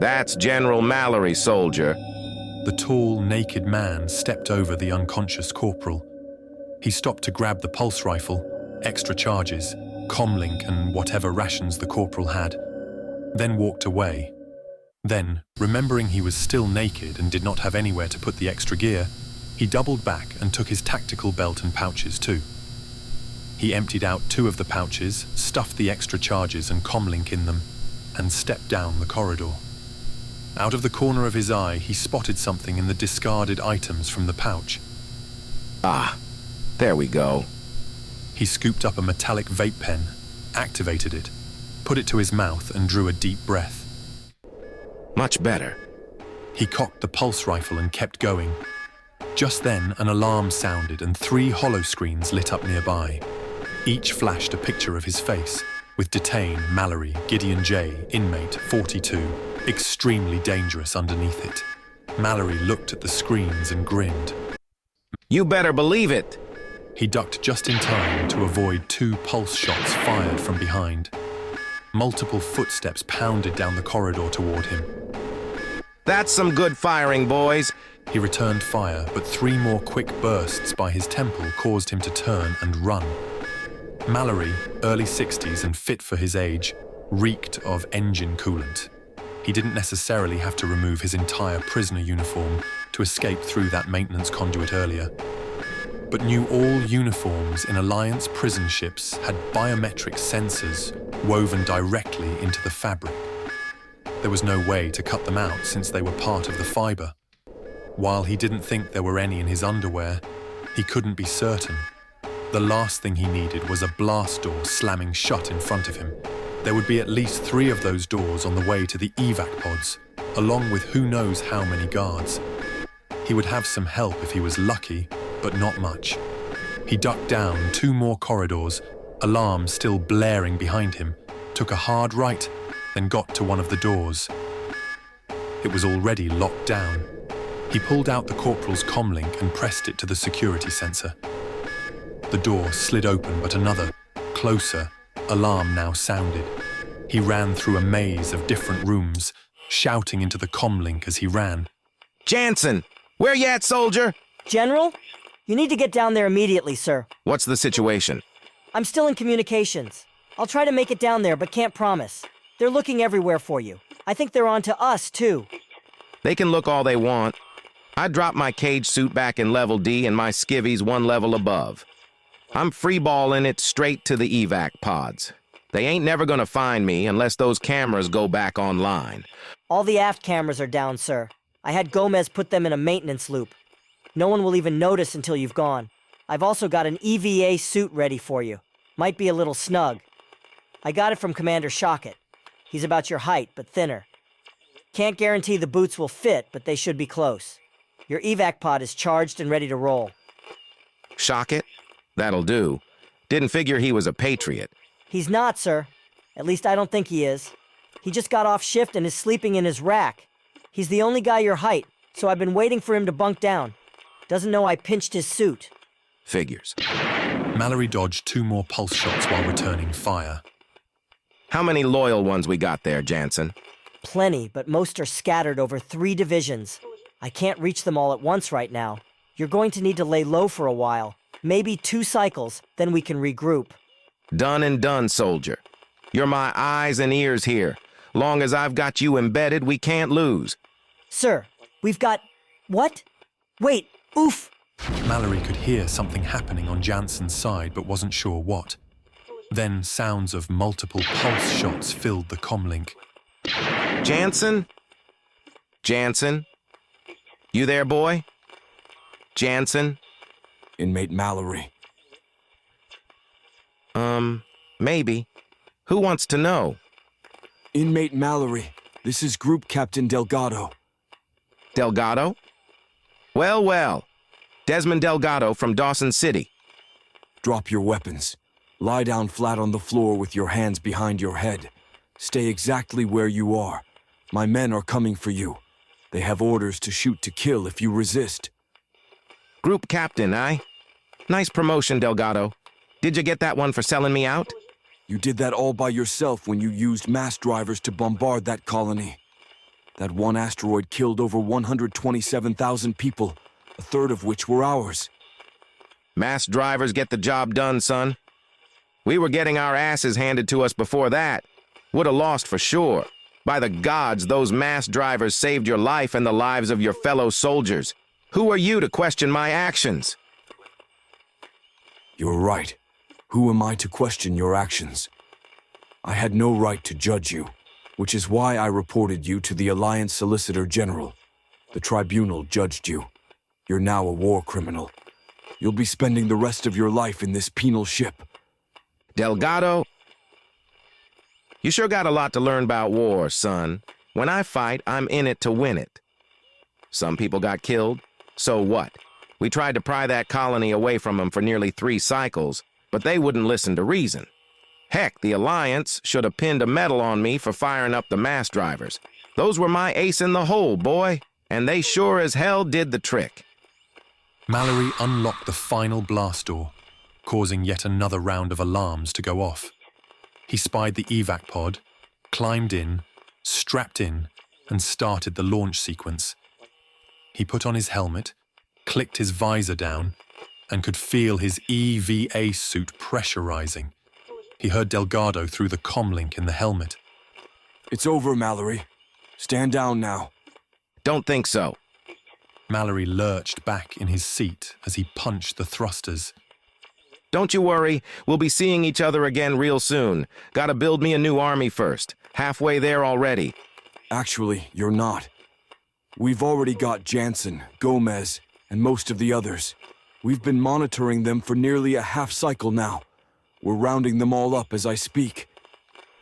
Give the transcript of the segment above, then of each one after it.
That's General Mallory, soldier. The tall, naked man stepped over the unconscious corporal. He stopped to grab the pulse rifle, extra charges, comlink and whatever rations the corporal had, then walked away. Then, remembering he was still naked and did not have anywhere to put the extra gear, he doubled back and took his tactical belt and pouches too. He emptied out 2 of the pouches, stuffed the extra charges and comlink in them, and stepped down the corridor. Out of the corner of his eye, he spotted something in the discarded items from the pouch. Ah, there we go. He scooped up a metallic vape pen, activated it, put it to his mouth and drew a deep breath. Much better. He cocked the pulse rifle and kept going. Just then, an alarm sounded and 3 hollow screens lit up nearby. Each flashed a picture of his face, with Detain, Mallory, Gideon J, inmate 42, extremely dangerous underneath it. Mallory looked at the screens and grinned. You better believe it. He ducked just in time to avoid 2 pulse shots fired from behind. Multiple footsteps pounded down the corridor toward him. That's some good firing, boys. He returned fire, but 3 more quick bursts by his temple caused him to turn and run. Mallory, early 60s and fit for his age, reeked of engine coolant. He didn't necessarily have to remove his entire prisoner uniform to escape through that maintenance conduit earlier, but knew all uniforms in Alliance prison ships had biometric sensors woven directly into the fabric. There was no way to cut them out since they were part of the fiber. While he didn't think there were any in his underwear, he couldn't be certain. The last thing he needed was a blast door slamming shut in front of him. There would be at least 3 of those doors on the way to the evac pods, along with who knows how many guards. He would have some help if he was lucky, but not much. He ducked down 2 more corridors, alarms still blaring behind him, took a hard right, then got to one of the doors. It was already locked down. He pulled out the corporal's comlink and pressed it to the security sensor. The door slid open, but another, closer, alarm now sounded. He ran through a maze of different rooms, shouting into the comlink as he ran. Jansen, where you at, soldier? General? You need to get down there immediately, sir. What's the situation? I'm still in communications. I'll try to make it down there, but can't promise. They're looking everywhere for you. I think they're on to us, too. They can look all they want. I dropped my cage suit back in level D and my skivvies 1 level above. I'm freeballing it straight to the evac pods. They ain't never gonna find me unless those cameras go back online. All the aft cameras are down, sir. I had Gomez put them in a maintenance loop. No one will even notice until you've gone. I've also got an EVA suit ready for you. Might be a little snug. I got it from Commander Shockett. He's about your height, but thinner. Can't guarantee the boots will fit, but they should be close. Your evac pod is charged and ready to roll. Shockett? That'll do. Didn't figure he was a patriot. He's not, sir. At least I don't think he is. He just got off shift and is sleeping in his rack. He's the only guy your height, so I've been waiting for him to bunk down. Doesn't know I pinched his suit. Figures. Mallory dodged 2 more pulse shots while returning fire. How many loyal ones we got there, Jansen? Plenty, but most are scattered over 3 divisions. I can't reach them all at once right now. You're going to need to lay low for a while. Maybe 2 cycles, then we can regroup. Done and done, soldier. You're my eyes and ears here. Long as I've got you embedded, we can't lose. Sir, we've got... What? Wait, oof! Mallory could hear something happening on Jansen's side, but wasn't sure what. Then sounds of multiple pulse shots filled the comlink. Jansen? Jansen? You there, boy? Jansen? Inmate Mallory. Maybe. Who wants to know? Inmate Mallory, this is Group Captain Delgado. Delgado? Well, well. Desmond Delgado from Dawson City. Drop your weapons. Lie down flat on the floor with your hands behind your head. Stay exactly where you are. My men are coming for you. They have orders to shoot to kill if you resist. Group Captain, eh? Nice promotion, Delgado. Did you get that one for selling me out? You did that all by yourself when you used mass drivers to bombard that colony. That one asteroid killed over 127,000 people, a third of which were ours. Mass drivers get the job done, son. We were getting our asses handed to us before that. Would have lost for sure. By the gods, those mass drivers saved your life and the lives of your fellow soldiers. Who are you to question my actions? You're right. Who am I to question your actions? I had no right to judge you, which is why I reported you to the Alliance Solicitor General. The tribunal judged you. You're now a war criminal. You'll be spending the rest of your life in this penal ship. Delgado, you sure got a lot to learn about war, son. When I fight, I'm in it to win it. Some people got killed. So what? We tried to pry that colony away from them for nearly 3 cycles, but they wouldn't listen to reason. Heck, the Alliance should have pinned a medal on me for firing up the mass drivers. Those were my ace in the hole, boy, and they sure as hell did the trick. Mallory unlocked the final blast door, causing yet another round of alarms to go off. He spied the evac pod, climbed in, strapped in, and started the launch sequence. He put on his helmet, clicked his visor down, and could feel his EVA suit pressurizing. He heard Delgado through the comlink in the helmet. It's over, Mallory. Stand down now. Don't think so. Mallory lurched back in his seat as he punched the thrusters. Don't you worry, we'll be seeing each other again real soon. Gotta build me a new army first. Halfway there already. Actually, you're not. We've already got Jansen, Gomez, and most of the others. We've been monitoring them for nearly a half cycle now. We're rounding them all up as I speak.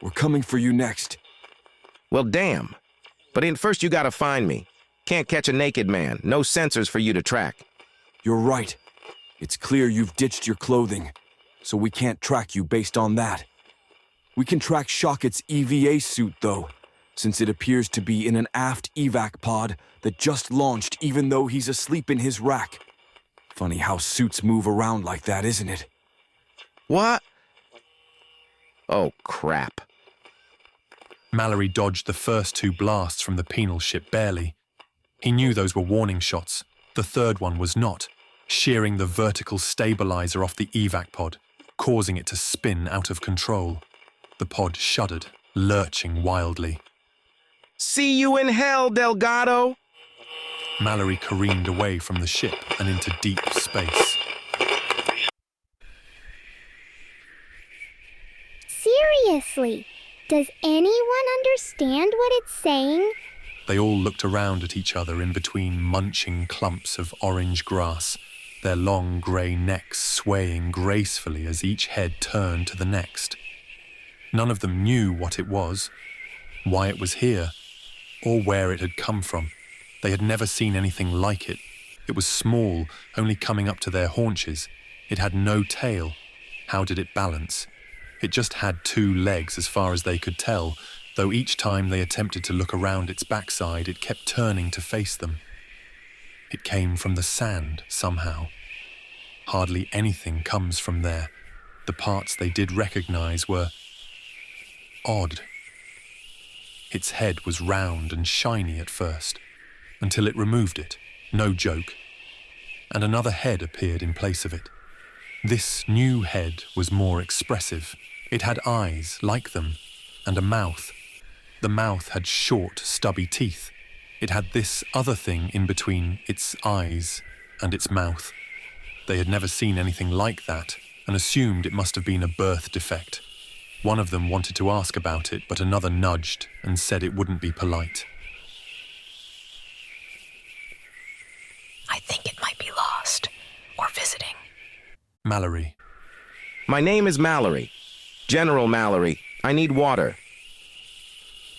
We're coming for you next. Well, damn. But first you gotta find me. Can't catch a naked man. No sensors for you to track. You're right. It's clear you've ditched your clothing, so we can't track you based on that. We can track Shockett's EVA suit, though, since it appears to be in an aft evac pod that just launched even though he's asleep in his rack. Funny how suits move around like that, isn't it? What? Oh, crap. Mallory dodged the first 2 blasts from the penal ship barely. He knew those were warning shots. The third one was not, shearing the vertical stabilizer off the evac pod, causing it to spin out of control. The pod shuddered, lurching wildly. See you in hell, Delgado! Mallory careened away from the ship and into deep space. Seriously, does anyone understand what it's saying? They all looked around at each other in between munching clumps of orange grass, their long grey necks swaying gracefully as each head turned to the next. None of them knew what it was, why it was here, or where it had come from. They had never seen anything like it. It was small, only coming up to their haunches. It had no tail. How did it balance? It just had 2 legs as far as they could tell, though each time they attempted to look around its backside, it kept turning to face them. It came from the sand, somehow. Hardly anything comes from there. The parts they did recognize were odd. Its head was round and shiny at first, until it removed it, no joke, and another head appeared in place of it. This new head was more expressive. It had eyes like them, and a mouth. The mouth had short, stubby teeth. It had this other thing in between its eyes and its mouth. They had never seen anything like that, and assumed it must have been a birth defect. One of them wanted to ask about it, but another nudged and said it wouldn't be polite. I think it might be lost, or visiting. Mallory. My name is Mallory. General Mallory. I need water.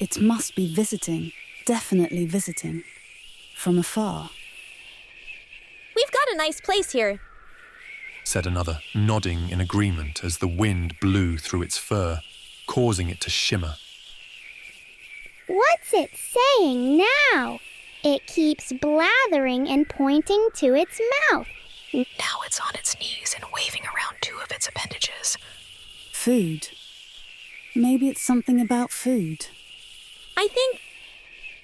It must be visiting. Definitely visiting. From afar. We've got a nice place here, Said another, nodding in agreement as the wind blew through its fur, causing it to shimmer. What's it saying now? It keeps blathering and pointing to its mouth. Now it's on its knees and waving around 2 of its appendages. Food. Maybe it's something about food. I think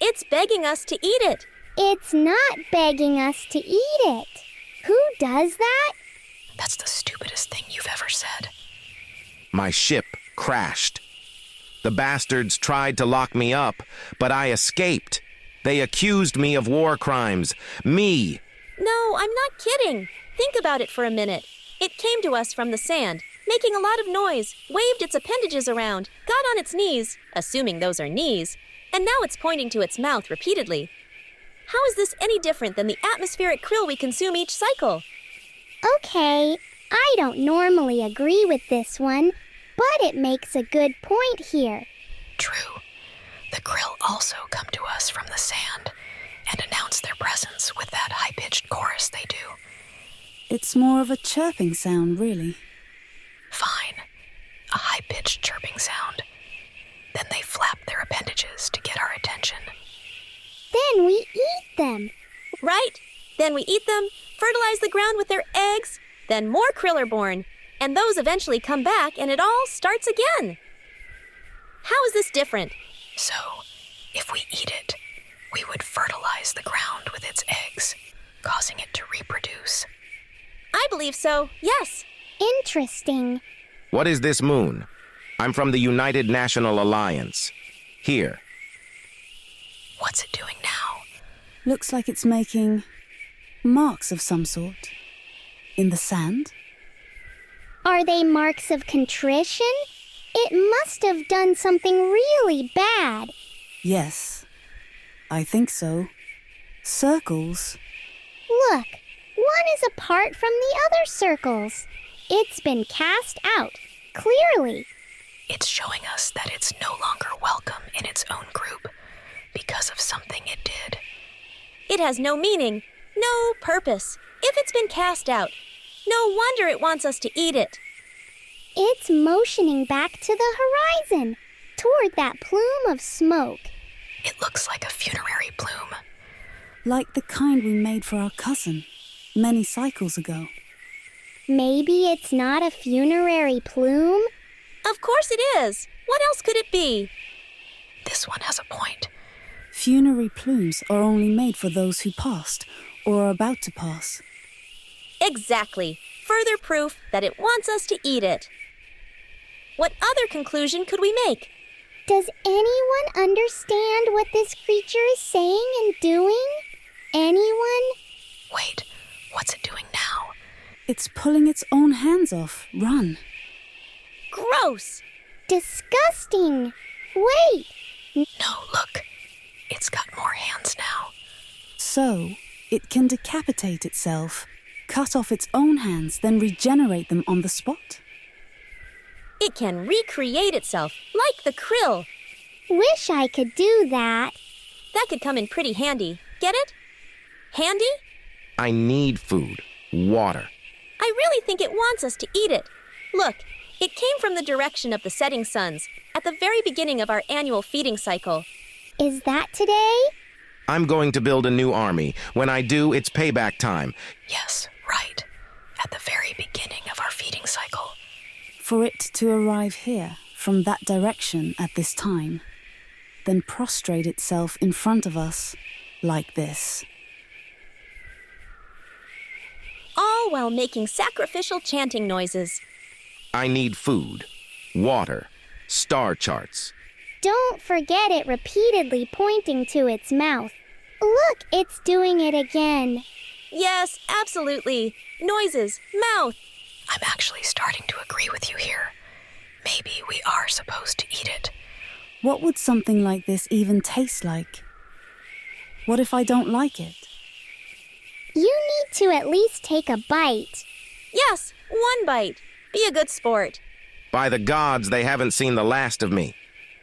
it's begging us to eat it. It's not begging us to eat it. Who does that? That's the stupidest thing you've ever said. My ship crashed. The bastards tried to lock me up, but I escaped. They accused me of war crimes. Me! No, I'm not kidding. Think about it for a minute. It came to us from the sand, making a lot of noise, waved its appendages around, got on its knees, assuming those are knees, and now it's pointing to its mouth repeatedly. How is this any different than the atmospheric krill we consume each cycle? Okay, I don't normally agree with this one, but it makes a good point here. True. The krill also come to us from the sand and announce their presence with that high-pitched chorus they do. It's more of a chirping sound, really. Fine. A high-pitched chirping sound. Then they flap their appendages to get our attention. Then we eat them. Right? Then we eat them, fertilize the ground with their eggs, then more krill are born, and those eventually come back and it all starts again. How is this different? So, if we eat it, we would fertilize the ground with its eggs, causing it to reproduce. I believe so, yes. Interesting. What is this moon? I'm from the United National Alliance. Here. What's it doing now? Looks like it's making marks of some sort. In the sand? Are they marks of contrition? It must have done something really bad. Yes, I think so. Circles. Look, one is apart from the other circles. It's been cast out, clearly. It's showing us that it's no longer welcome in its own group because of something it did. It has no meaning, no purpose. If it's been cast out, no wonder it wants us to eat it. It's motioning back to the horizon, toward that plume of smoke. It looks like a funerary plume. Like the kind we made for our cousin many cycles ago. Maybe it's not a funerary plume? Of course it is. What else could it be? This one has a point. Funerary plumes are only made for those who passed or are about to pass. Exactly. Further proof that it wants us to eat it. What other conclusion could we make? Does anyone understand what this creature is saying and doing? Anyone? Wait, what's it doing now? It's pulling its own hands off. Run. Gross! Disgusting! Wait! No, look. It's got more hands now. So, it can decapitate itself, cut off its own hands, then regenerate them on the spot. It can recreate itself, like the krill. Wish I could do that. That could come in pretty handy. Get it? Handy? I need food, water. I really think it wants us to eat it. Look, it came from the direction of the setting suns, at the very beginning of our annual feeding cycle. Is that today? I'm going to build a new army. When I do, it's payback time. Yes, right. At the very beginning of our feeding cycle. For it to arrive here, from that direction at this time, then prostrate itself in front of us, like this. All while making sacrificial chanting noises. I need food, water, star charts. Don't forget it repeatedly pointing to its mouth. Look, it's doing it again. Yes, absolutely. Noises, mouth. I'm actually starting to agree with you here. Maybe we are supposed to eat it. What would something like this even taste like? What if I don't like it? You need to at least take a bite. Yes, one bite. Be a good sport. By the gods, they haven't seen the last of me.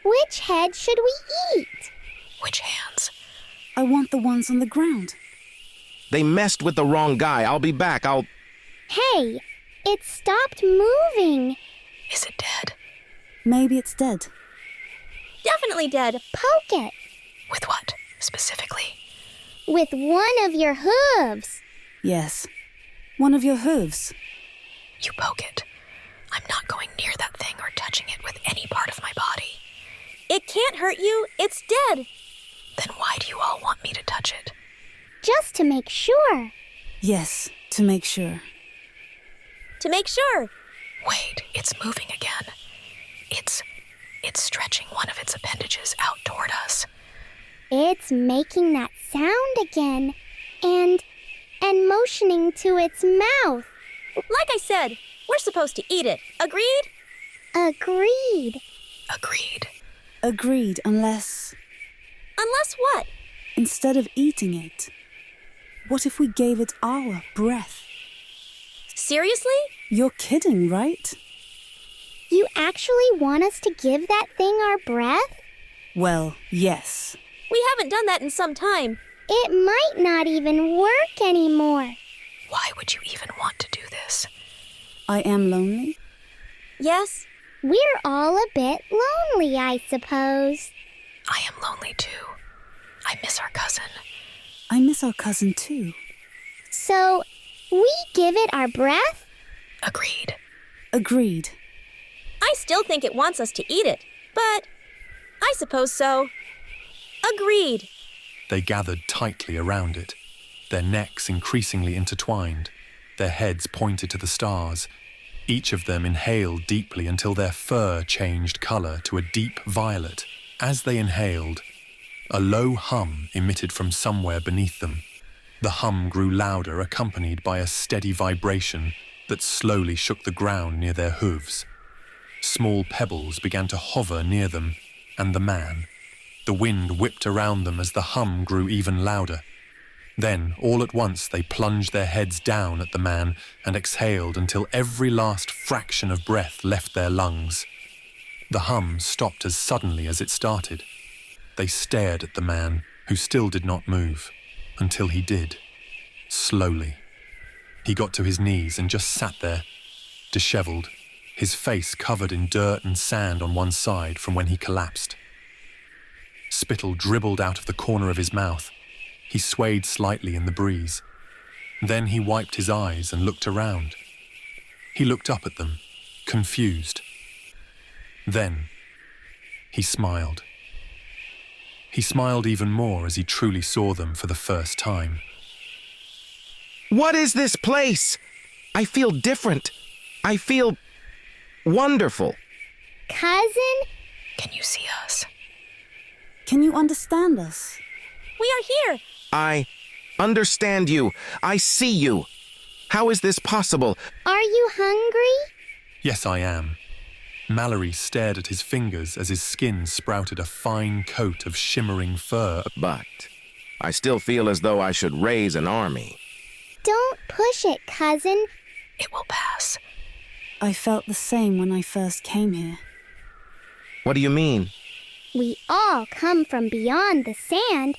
Which head should we eat? Which hands? I want the ones on the ground. They messed with the wrong guy. I'll be back. Hey, it stopped moving. Is it dead? Maybe it's dead. Definitely dead. Poke it. With what, specifically? With one of your hooves. Yes. One of your hooves. You poke it. I'm not going near that thing or touching it with any part of my body. It can't hurt you. It's dead. Then why do you all want me to touch it? Just to make sure. Yes, to make sure. To make sure. Wait, it's moving again. It's stretching one of its appendages out toward us. It's making that sound again. And motioning to its mouth. Like I said, we're supposed to eat it. Agreed? Agreed. Agreed. Agreed, unless... Unless what? Instead of eating it, what if we gave it our breath? Seriously? You're kidding, right? You actually want us to give that thing our breath? Well, yes. We haven't done that in some time. It might not even work anymore. Why would you even want to do this? I am lonely. Yes? We're all a bit lonely, I suppose. I am lonely too. I miss our cousin. I miss our cousin too. So, we give it our breath? Agreed. Agreed. I still think it wants us to eat it, but I suppose so. Agreed. They gathered tightly around it, their necks increasingly intertwined, their heads pointed to the stars. Each of them inhaled deeply until their fur changed color to a deep violet. As they inhaled, a low hum emitted from somewhere beneath them. The hum grew louder, accompanied by a steady vibration that slowly shook the ground near their hooves. Small pebbles began to hover near them and the man. The wind whipped around them as the hum grew even louder. Then, all at once, they plunged their heads down at the man and exhaled until every last fraction of breath left their lungs. The hum stopped as suddenly as it started. They stared at the man, who still did not move, until he did. Slowly. He got to his knees and just sat there, disheveled, his face covered in dirt and sand on one side from when he collapsed. Spittle dribbled out of the corner of his mouth. He swayed slightly in the breeze. Then he wiped his eyes and looked around. He looked up at them, confused. Then he smiled. He smiled even more as he truly saw them for the first time. What is this place? I feel different. I feel wonderful. Cousin? Can you see us? Can you understand us? We are here. I understand you. I see you. How is this possible? Are you hungry? Yes, I am. Mallory stared at his fingers as his skin sprouted a fine coat of shimmering fur. But I still feel as though I should raise an army. Don't push it, cousin. It will pass. I felt the same when I first came here. What do you mean? We all come from beyond the sand,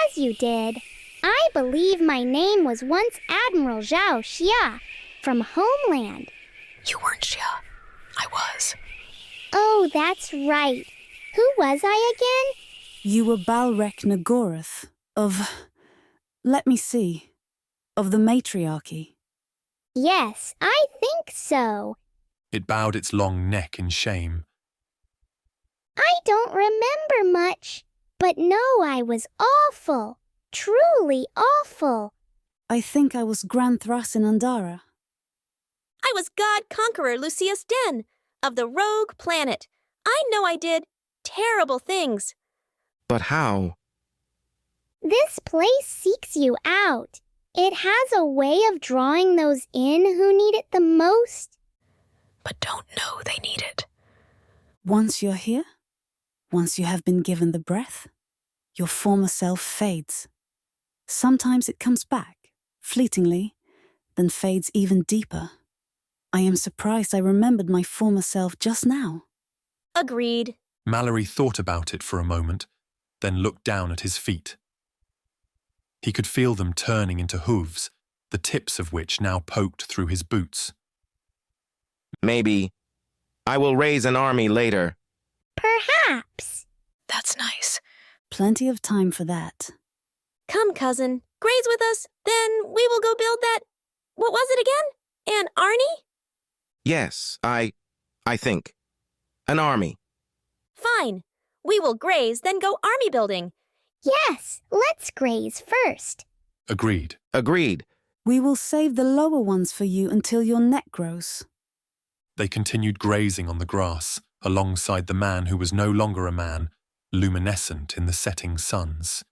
as you did. I believe my name was once Admiral Zhao Xia, from Homeland. You weren't Xia. I was. Oh, that's right. Who was I again? You were Balrek Nagoroth of... let me see. Of the matriarchy. Yes, I think so. It bowed its long neck in shame. I don't remember much, but no, I was awful. Truly awful. I think I was Grand Thras in Andara. I was God Conqueror Lucius Den of the Rogue Planet. I know I did terrible things. But how? This place seeks you out. It has a way of drawing those in who need it the most. But don't know they need it. Once you're here, once you have been given the breath, your former self fades. Sometimes it comes back, fleetingly, then fades even deeper. I am surprised I remembered my former self just now. Agreed. Mallory thought about it for a moment, then looked down at his feet. He could feel them turning into hooves, the tips of which now poked through his boots. Maybe I will raise an army later. Perhaps. That's nice. Plenty of time for that. Come, cousin, graze with us, then we will go build that... What was it again? An Arnie? Yes, I think. An army. Fine. We will graze, then go army building. Yes, let's graze first. Agreed. Agreed. We will save the lower ones for you until your neck grows. They continued grazing on the grass, alongside the man who was no longer a man, luminescent in the setting suns.